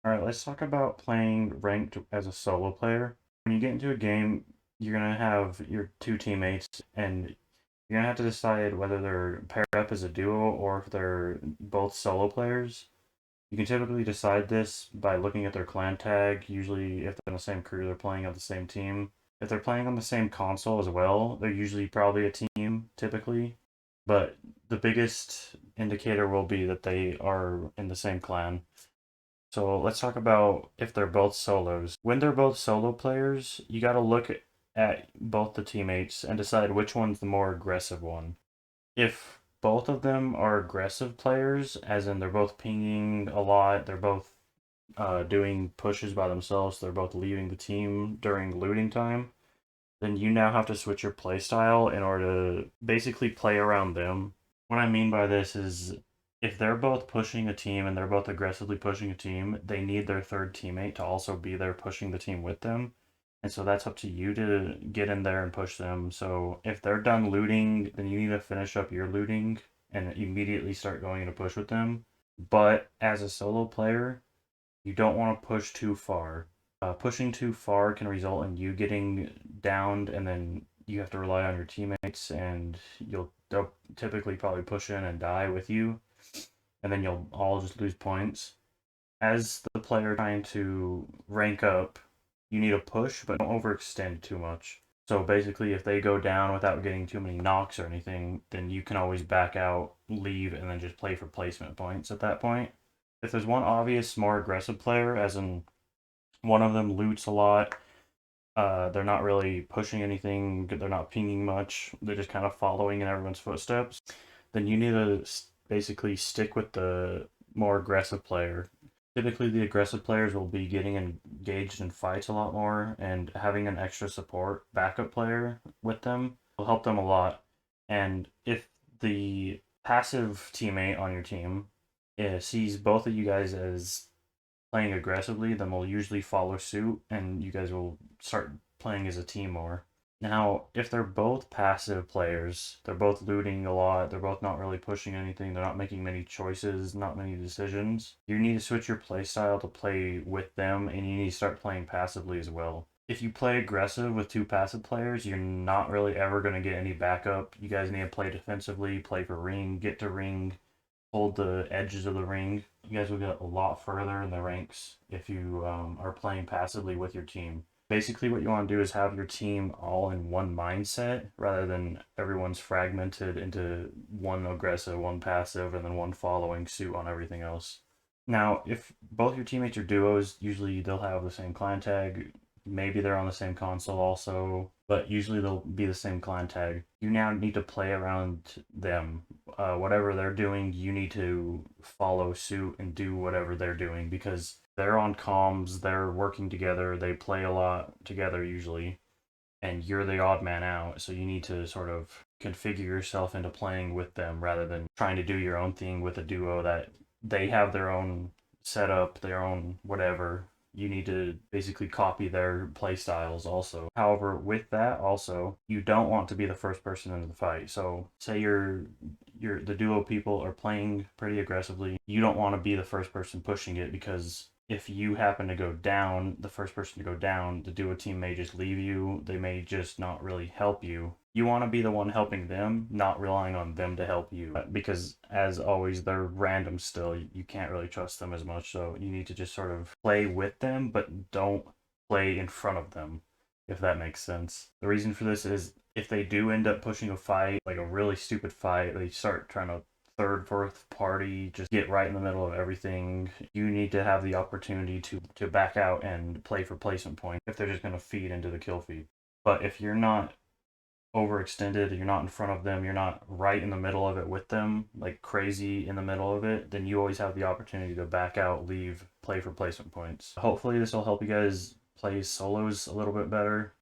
Alright, let's talk about playing ranked as a solo player. When you get into a game, you're gonna have your two teammates, and you're gonna have to decide whether they're paired up as a duo or if they're both solo players. You can typically decide this by looking at their clan tag. Usually, if they're in the same crew, they're playing on the same team. If they're playing on the same console as well, they're usually probably a team, typically. But the biggest indicator will be that they are in the same clan. So let's talk about if they're both solos. When they're both solo players, you got to look at both the teammates and decide which one's the more aggressive one. If both of them are aggressive players, as in they're both pinging a lot, they're both doing pushes by themselves, they're both leaving the team during looting time, then you now have to switch your playstyle in order to basically play around them. What I mean by this is if they're both pushing a team and they're both aggressively pushing a team, they need their third teammate to also be there pushing the team with them. And so that's up to you to get in there and push them. So if they're done looting, then you need to finish up your looting and immediately start going to push with them. But as a solo player, you don't want to push too far. Pushing too far can result in you getting downed, and then you have to rely on your teammates, and they'll typically probably push in and die with you, and then you'll all just lose points. As the player trying to rank up, you need to push, but don't overextend too much. So basically, if they go down without getting too many knocks or anything, then you can always back out, leave, and then just play for placement points at that point. If there's one obvious, more aggressive player, as in one of them loots a lot, they're not really pushing anything, they're not pinging much, they're just kind of following in everyone's footsteps, then you need to basically stick with the more aggressive player. Typically, the aggressive players will be getting engaged in fights a lot more, and having an extra support backup player with them will help them a lot. And if the passive teammate on your team sees both of you guys as playing aggressively, then we'll usually follow suit and you guys will start playing as a team more. Now, if they're both passive players, they're both looting a lot, they're both not really pushing anything, they're not making many choices, not many decisions, you need to switch your play style to play with them, and you need to start playing passively as well. If you play aggressive with two passive players, you're not really ever going to get any backup. You guys need to play defensively, play for ring, get to ring, hold the edges of the ring. You guys will get a lot further in the ranks if you are playing passively with your team. Basically, what you want to do is have your team all in one mindset rather than everyone's fragmented into one aggressive, one passive, and then one following suit on everything else. Now, if both your teammates are duos, usually they'll have the same clan tag. Maybe they're on the same console also, but usually they'll be the same clan tag. You now need to play around them. Whatever they're doing, you need to follow suit and do whatever they're doing because they're on comms, they're working together, they play a lot together usually, and you're the odd man out. So you need to sort of configure yourself into playing with them rather than trying to do your own thing with a duo that they have their own setup, their own whatever. You need to basically copy their play styles also. However, with that also, you don't want to be the first person into the fight. So say the duo people are playing pretty aggressively. You don't want to be the first person pushing it because if you happen to go down, the first person to go down, the duo team may just leave you. They may just not really help you. You want to be the one helping them, not relying on them to help you. Because, as always, they're random still. You can't really trust them as much. So you need to just sort of play with them, but don't play in front of them, if that makes sense. The reason for this is if they do end up pushing a fight, like a really stupid fight, they start trying to third, fourth party, just get right in the middle of everything. You need to have the opportunity to back out and play for placement point if they're just going to feed into the kill feed. But if you're not overextended, you're not in front of them, you're not right in the middle of it with them, like crazy in the middle of it, then you always have the opportunity to back out, leave, play for placement points. Hopefully this will help you guys play solos a little bit better.